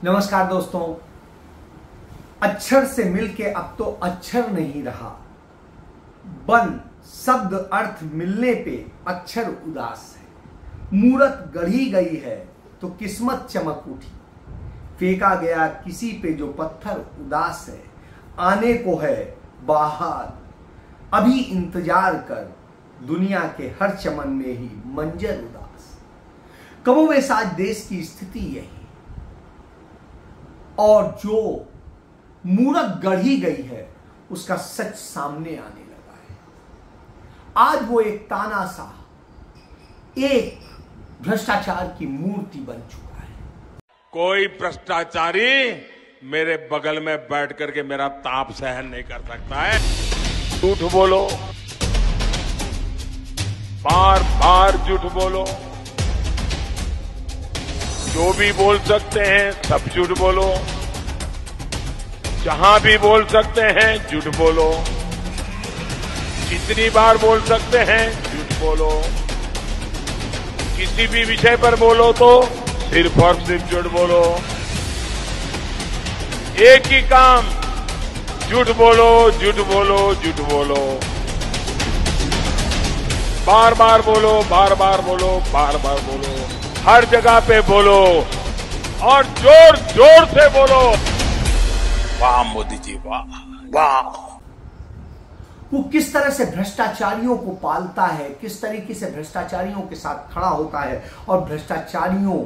नमस्कार दोस्तों। अक्षर से मिलके अब तो अक्षर नहीं रहा, बन शब्द अर्थ मिलने पे अक्षर उदास है। मूरत गढ़ी गई है तो किस्मत चमक उठी, फेंका गया किसी पे जो पत्थर उदास है। आने को है बाहर अभी इंतजार कर, दुनिया के हर चमन में ही मंजर उदास। कमोबेश आज देश की स्थिति यही, और जो मूरत गढ़ी गई है उसका सच सामने आने लगा है। आज वो एक तानाशाह, एक भ्रष्टाचार की मूर्ति बन चुका है। कोई भ्रष्टाचारी मेरे बगल में बैठ करके मेरा ताप सहन नहीं कर सकता है। झूठ बोलो, बार बार झूठ बोलो, जो भी बोल सकते हैं सब झूठ बोलो, जहां भी बोल सकते हैं झूठ बोलो, जितनी बार बोल सकते हैं झूठ बोलो, किसी भी विषय पर बोलो तो सिर्फ और सिर्फ झूठ बोलो। एक ही काम, झूठ बोलो, झूठ बोलो, झूठ बोलो, बार बार बोलो, बार बार बोलो, बार बार बोलो, हर जगह पे बोलो और जोर जोर से बोलो। वाह मोदी जी, वाह वाह। वो किस तरह से भ्रष्टाचारियों को पालता है, किस तरीके से भ्रष्टाचारियों के साथ खड़ा होता है और भ्रष्टाचारियों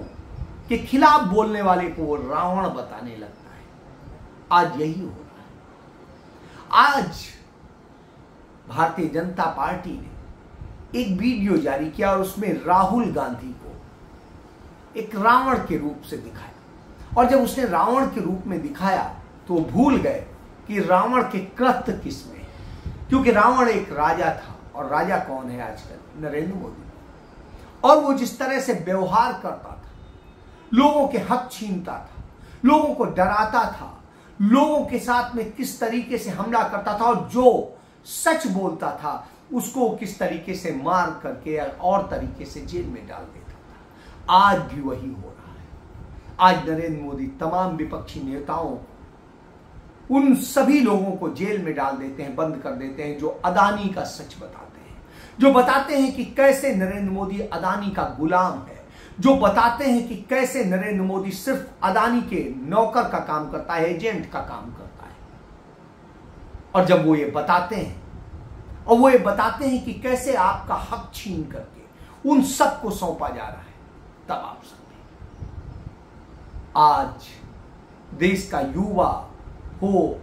के खिलाफ बोलने वाले को वो रावण बताने लगता है। आज यही हो रहा है। आज भारतीय जनता पार्टी ने एक वीडियो जारी किया और उसमें राहुल गांधी को एक रावण के रूप से दिखाया, और जब उसने रावण के रूप में दिखाया तो भूल गए कि रावण के कृत्य किसमें है, क्योंकि रावण एक राजा था। और राजा कौन है आजकल? नरेंद्र मोदी। और वो जिस तरह से व्यवहार करता था, लोगों के हक छीनता था, लोगों को डराता था, लोगों के साथ में किस तरीके से हमला करता था, और जो सच बोलता था उसको किस तरीके से मार करके और तरीके से जेल में डाल देता था। आज भी वही हो रहा है। आज नरेंद्र मोदी तमाम विपक्षी नेताओं, उन सभी लोगों को जेल में डाल देते हैं, बंद कर देते हैं जो अदानी का सच बताते हैं, जो बताते हैं कि कैसे नरेंद्र मोदी अदानी का गुलाम है, जो बताते हैं कि कैसे नरेंद्र मोदी सिर्फ अदानी के नौकर का काम करता है, एजेंट का काम करता है। और जब वो ये बताते हैं, और वो ये बताते हैं कि कैसे आपका हक छीन करके उन सबको सौंपा जा रहा है, तब आप समझें। आज देश का युवा हो,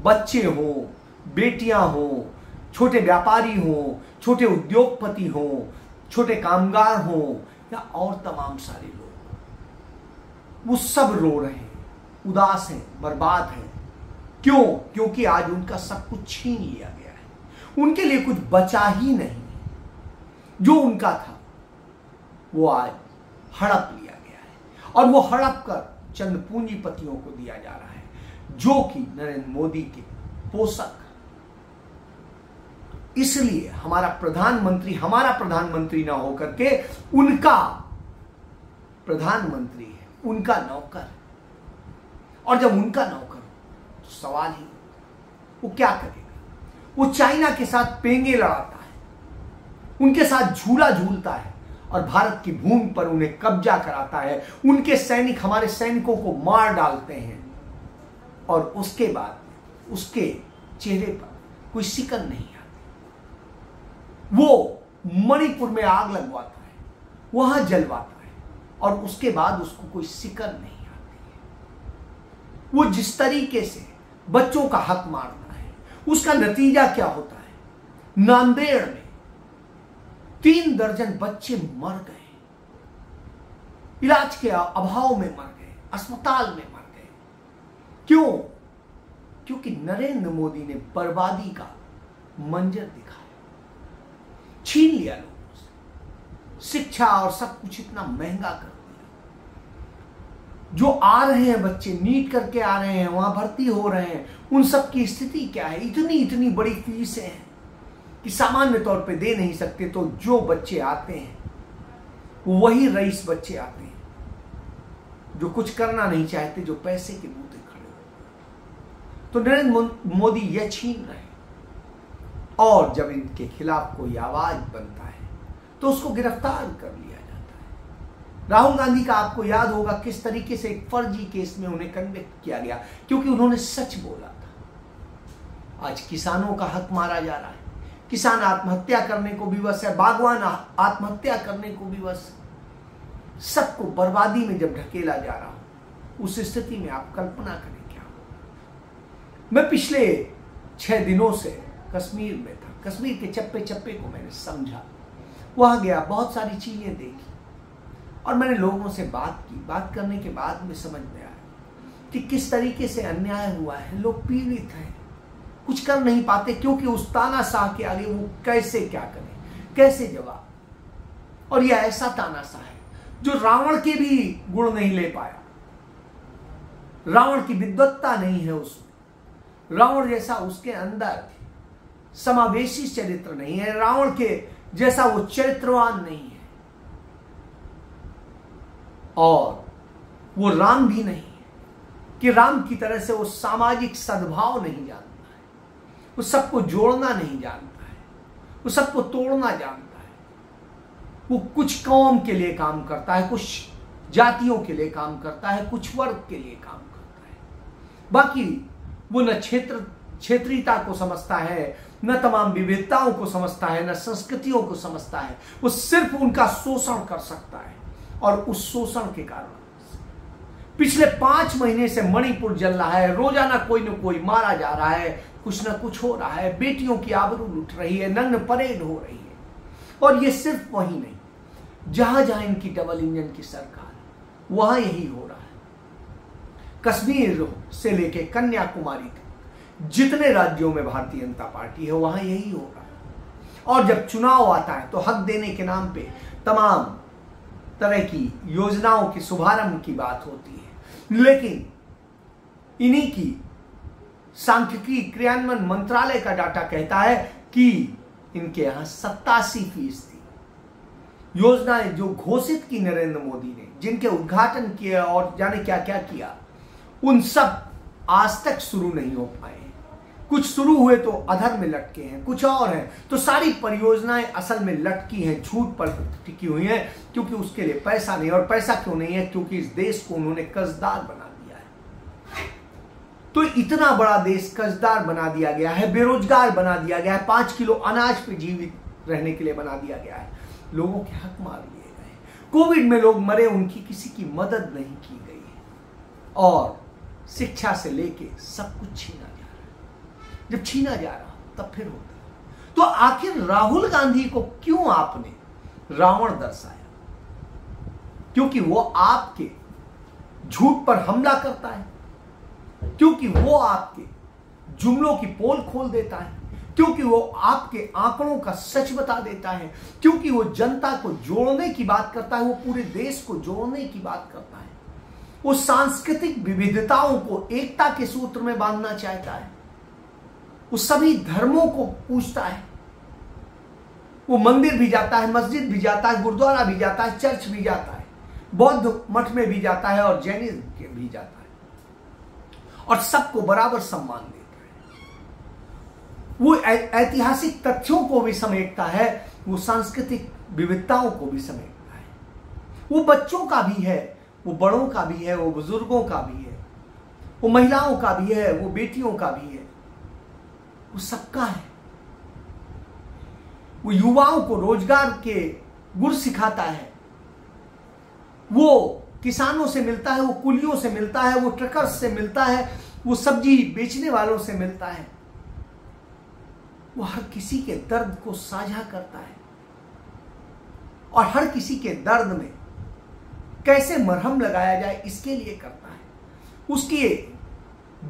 बच्चे हो, बेटियां हो, छोटे व्यापारी हो, छोटे उद्योगपति हो, छोटे कामगार हो, या और तमाम सारे लोग, वो सब रो रहे हैं, उदास हैं, बर्बाद हैं। क्यों? क्योंकि आज उनका सब कुछ छीन लिया गया है। उनके लिए कुछ बचा ही नहीं। जो उनका था वो आज हड़प लिया गया है, और वो हड़प कर चंद पूंजीपतियों को दिया जा रहा है, जो कि नरेंद्र मोदी के पोषक। इसलिए हमारा प्रधानमंत्री ना होकर के उनका प्रधानमंत्री है, उनका नौकर। और जब उनका नौकर तो सवाल ही, वो क्या करेगा? वो चाइना के साथ पेंगे लड़ाता है, उनके साथ झूला झूलता है, और भारत की भूमि पर उन्हें कब्जा कराता है। उनके सैनिक हमारे सैनिकों को मार डालते हैं, और उसके बाद उसके चेहरे पर कोई शिकन नहीं आती। वो मणिपुर में आग लगवाता है, वहां जलवाता है, और उसके बाद उसको कोई शिकन नहीं आती है। वो जिस तरीके से बच्चों का हक मारता है, उसका नतीजा क्या होता है? नांदेड़ में 3 दर्जन बच्चे मर गए, इलाज के अभाव में मर गए, अस्पताल में मर गए। क्यों? क्योंकि नरेंद्र मोदी ने बर्बादी का मंजर दिखाया, छीन लिया लोगों से, शिक्षा और सब कुछ इतना महंगा कर दिया। जो आ रहे हैं बच्चे, नीट करके आ रहे हैं, वहां भर्ती हो रहे हैं, उन सब की स्थिति क्या है? इतनी बड़ी फीसें हैं कि सामान्य तौर पे दे नहीं सकते। तो जो बच्चे आते हैं वही रईस बच्चे आते हैं। जो कुछ करना नहीं चाहते, जो पैसे के बूते खड़े हो। तो नरेंद्र मोदी यह छीन रहे, और जब इनके खिलाफ कोई आवाज बनता है तो उसको गिरफ्तार कर लिया जाता है। राहुल गांधी का आपको याद होगा किस तरीके से एक फर्जी केस में उन्हें कन्विक्ट किया गया, क्योंकि उन्होंने सच बोला था। आज किसानों का हक मारा जा रहा है, किसान आत्महत्या करने को विवश है, बागवान आत्महत्या करने को विवश है, सबको बर्बादी में जब ढकेला जा रहा हो, उस स्थिति में आप कल्पना करें क्या हो। मैं पिछले 6 दिनों से कश्मीर में था। कश्मीर के चप्पे चप्पे को मैंने समझा, वहां गया, बहुत सारी चीजें देखी, और मैंने लोगों से बात की। बात करने के बाद में समझ में आया कि किस तरीके से अन्याय हुआ है। लोग पीड़ित हैं, कुछ कर नहीं पाते, क्योंकि उस तानाशाह के आगे वो कैसे क्या करें, कैसे जवाब। और यह ऐसा तानाशाह है जो रावण के भी गुण नहीं ले पाया, रावण की विद्वत्ता नहीं है उसमें, रावण जैसा उसके अंदर समावेशी चरित्र नहीं है, रावण के जैसा वो चरित्रवान नहीं है, और वो राम भी नहीं है कि राम की तरह से वो सामाजिक सद्भाव नहीं जानता है, वो सबको जोड़ना नहीं जानता है, वो सबको तोड़ना जानता है। वो कुछ कौम के लिए काम करता है, कुछ जातियों के लिए काम करता है, कुछ वर्ग के लिए काम करता है। बाकी वो न क्षेत्रीयता को समझता है, न तमाम विविधताओं को समझता है, न संस्कृतियों को समझता है। वो सिर्फ उनका शोषण कर सकता है, और उस शोषण के कारण पिछले 5 महीने से मणिपुर जल रहा है, रोजाना कोई न कोई मारा जा रहा है, कुछ न कुछ हो रहा है, बेटियों की आबरू लुट रही है, नग्न परेड हो रही है। और ये सिर्फ वही नहीं, जहां जहां इनकी डबल इंजन की सरकार, वहां यही हो रहा है। कश्मीर से लेके कन्याकुमारी तक जितने राज्यों में भारतीय जनता पार्टी है, वहां यही हो रहा है। और जब चुनाव आता है तो हक देने के नाम पे तमाम तरह की योजनाओं के शुभारंभ की बात होती है, लेकिन इन्हीं की सांख्यिकी क्रियान्वयन मंत्रालय का डाटा कहता है कि इनके यहां 87% योजनाएं जो घोषित की नरेंद्र मोदी ने, जिनके उद्घाटन किए और जाने क्या क्या किया, उन सब आज तक शुरू नहीं हो पाए। कुछ शुरू हुए तो अधर में लटके हैं, कुछ और हैं तो सारी परियोजनाएं असल में लटकी हैं, झूठ पर टिकी हुई हैं, क्योंकि उसके लिए पैसा नहीं। और पैसा क्यों नहीं है? क्योंकि इस देश को उन्होंने कर्जदार बना दिया है। तो इतना बड़ा देश कर्जदार बना दिया गया है, बेरोजगार बना दिया गया है, 5 किलो अनाज पे जीवित रहने के लिए बना दिया गया है। लोगों के हक मार लिए गए, कोविड में लोग मरे, उनकी किसी की मदद नहीं की गई है, और शिक्षा से लेके सब कुछ छीना जा रहा है। जब छीना जा रहा तब फिर होता है। तो आखिर राहुल गांधी को क्यों आपने रावण दर्शाया? क्योंकि वो आपके झूठ पर हमला करता है, क्योंकि वो आपके जुमलों की पोल खोल देता है, क्योंकि वो आपके आंकड़ों का सच बता देता है, क्योंकि वो जनता को जोड़ने की बात करता है, वो पूरे देश को जोड़ने की बात करता है, वो सांस्कृतिक विविधताओं को एकता के सूत्र में बांधना चाहता है, वो सभी धर्मों को पूछता है, वो मंदिर भी जाता है, मस्जिद भी जाता है, गुरुद्वारा भी जाता है, चर्च भी जाता है, बौद्ध मठ में भी जाता है और जैनिज्म भी जाता है, और सबको बराबर सम्मान देता है। वो ऐतिहासिक तथ्यों को भी समेटता है, वो सांस्कृतिक विविधताओं को भी समेटता है। वो बच्चों का भी है, वो बड़ों का भी है, वो बुजुर्गों का भी है, वो महिलाओं का भी है, वो बेटियों का भी है, वो सबका है। वो युवाओं को रोजगार के गुर सिखाता है, वो किसानों से मिलता है, वो कुलियों से मिलता है, वो ट्रकर्स से मिलता है, वो सब्जी बेचने वालों से मिलता है, वो हर किसी के दर्द को साझा करता है, और हर किसी के दर्द में कैसे मरहम लगाया जाए इसके लिए करता है। उसकी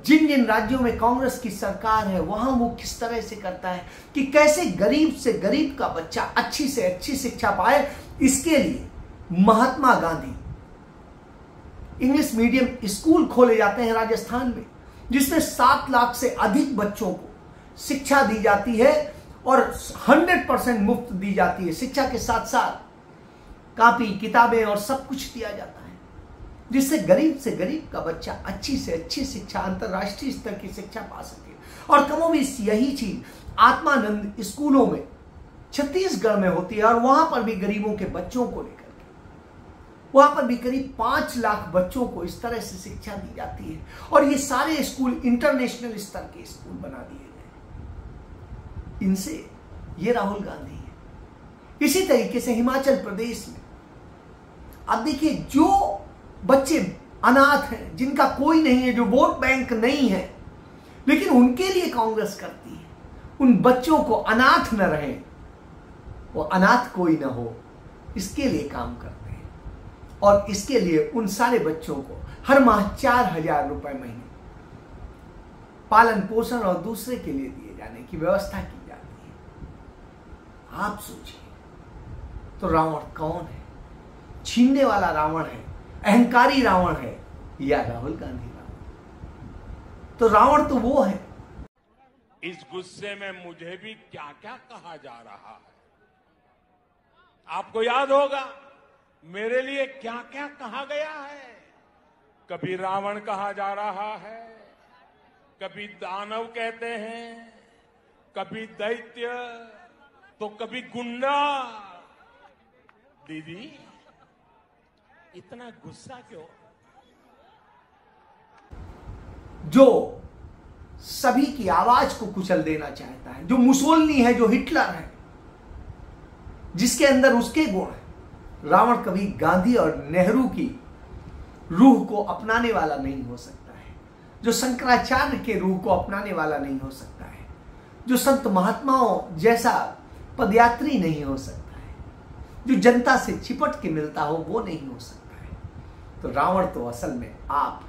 जिन जिन राज्यों में कांग्रेस की सरकार है, वहां वो किस तरह से करता है कि कैसे गरीब से गरीब का बच्चा अच्छी से अच्छी शिक्षा पाए। इसके लिए Mahatma Gandhi English medium school खोले जाते हैं राजस्थान में, जिसमें 7 लाख से अधिक बच्चों को शिक्षा दी जाती है, और 100% मुफ्त दी जाती है। शिक्षा के साथ साथ कापी किताबें और सब कुछ दिया जाता है। जिससे गरीब से गरीब का बच्चा अच्छी से अच्छी शिक्षा, अंतर्राष्ट्रीय स्तर की शिक्षा पा सके। और कमोबेश यही चीज आत्मानंद स्कूलों में छत्तीसगढ़ में होती है, और वहां पर भी गरीबों के बच्चों को लेकर के वहां पर भी करीब 5 लाख बच्चों को इस तरह से शिक्षा दी जाती है। और ये सारे स्कूल इंटरनेशनल स्तर के स्कूल बना दिए गए। इनसे ये राहुल गांधी है। इसी तरीके से हिमाचल प्रदेश में अब देखिए, जो बच्चे अनाथ हैं, जिनका कोई नहीं है, जो वोट बैंक नहीं है, लेकिन उनके लिए कांग्रेस करती है, उन बच्चों को अनाथ न रहे, वो अनाथ कोई ना हो, इसके लिए काम करते हैं। और इसके लिए उन सारे बच्चों को हर माह 4,000 रुपए महीने पालन पोषण और दूसरे के लिए दिए जाने की व्यवस्था की जाती है। आप सोचिए, तो रावण कौन है? छीनने वाला रावण है, अहंकारी रावण है, या राहुल गांधी रावण? तो रावण तो वो है। इस गुस्से में मुझे भी क्या क्या कहा जा रहा है। आपको याद होगा मेरे लिए क्या क्या कहा गया है। कभी रावण कहा जा रहा है, कभी दानव कहते हैं, कभी दैत्य, तो कभी गुंडा। दीदी, इतना गुस्सा क्यों? जो सभी की आवाज को कुचल देना चाहता है, जो मुसोलिनी है, जो हिटलर है, जिसके अंदर उसके गुण है। रावण कभी गांधी और नेहरू की रूह को अपनाने वाला नहीं हो सकता है, जो शंकराचार्य के रूह को अपनाने वाला नहीं हो सकता है, जो संत महात्माओं जैसा पदयात्री नहीं हो सकता है, जो जनता से चिपट के मिलता हो वो नहीं हो सकता है। तो रावण तो असल में आप,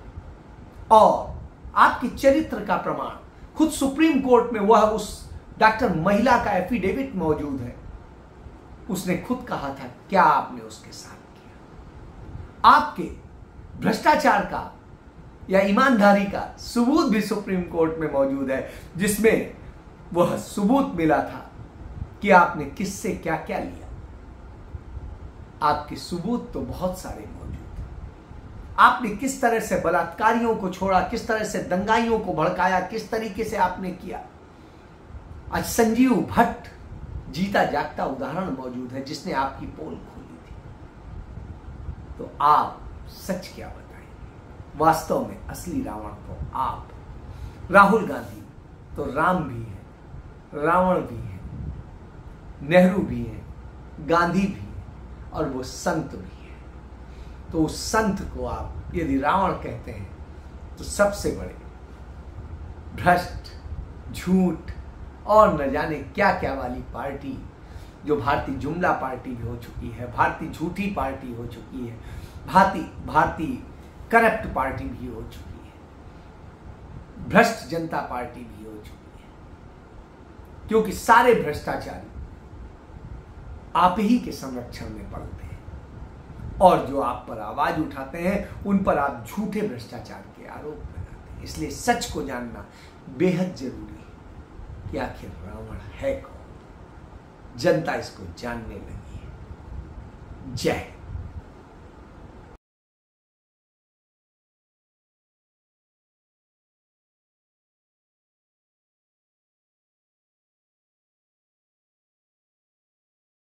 और आपके चरित्र का प्रमाण खुद सुप्रीम कोर्ट में वह उस डॉक्टर महिला का एफिडेविट मौजूद है। उसने खुद कहा था क्या आपने उसके साथ किया। आपके भ्रष्टाचार का या ईमानदारी का सबूत भी सुप्रीम कोर्ट में मौजूद है, जिसमें वह सबूत मिला था कि आपने किससे क्या क्या लिया। आपके सबूत तो बहुत सारे मौजूद हैं। आपने किस तरह से बलात्कारियों को छोड़ा, किस तरह से दंगाइयों को भड़काया, किस तरीके से आपने किया। आज संजीव भट्ट जीता जागता उदाहरण मौजूद है, जिसने आपकी पोल खोली थी। तो आप सच क्या बताएंगे? वास्तव में असली रावण तो आप। राहुल गांधी तो राम भी है, रावण भी है, नेहरू भी है, गांधी भी है, और वो संत भी है। तो उस संत को आप यदि रावण कहते हैं तो सबसे बड़े भ्रष्ट, झूठ और न जाने क्या क्या वाली पार्टी, जो भारतीय जुमला पार्टी भी हो चुकी है, भारतीय झूठी पार्टी हो चुकी है, भारतीय करप्ट पार्टी भी हो चुकी है, भ्रष्ट जनता पार्टी भी हो चुकी है। क्योंकि सारे भ्रष्टाचारी आप ही के संरक्षण में पड़ते हैं, और जो आप पर आवाज उठाते हैं उन पर आप झूठे भ्रष्टाचार के आरोप लगाते हैं। इसलिए सच को जानना बेहद जरूरी है कि आखिर रावण है कौन। जनता इसको जानने लगी है। जय हिंद।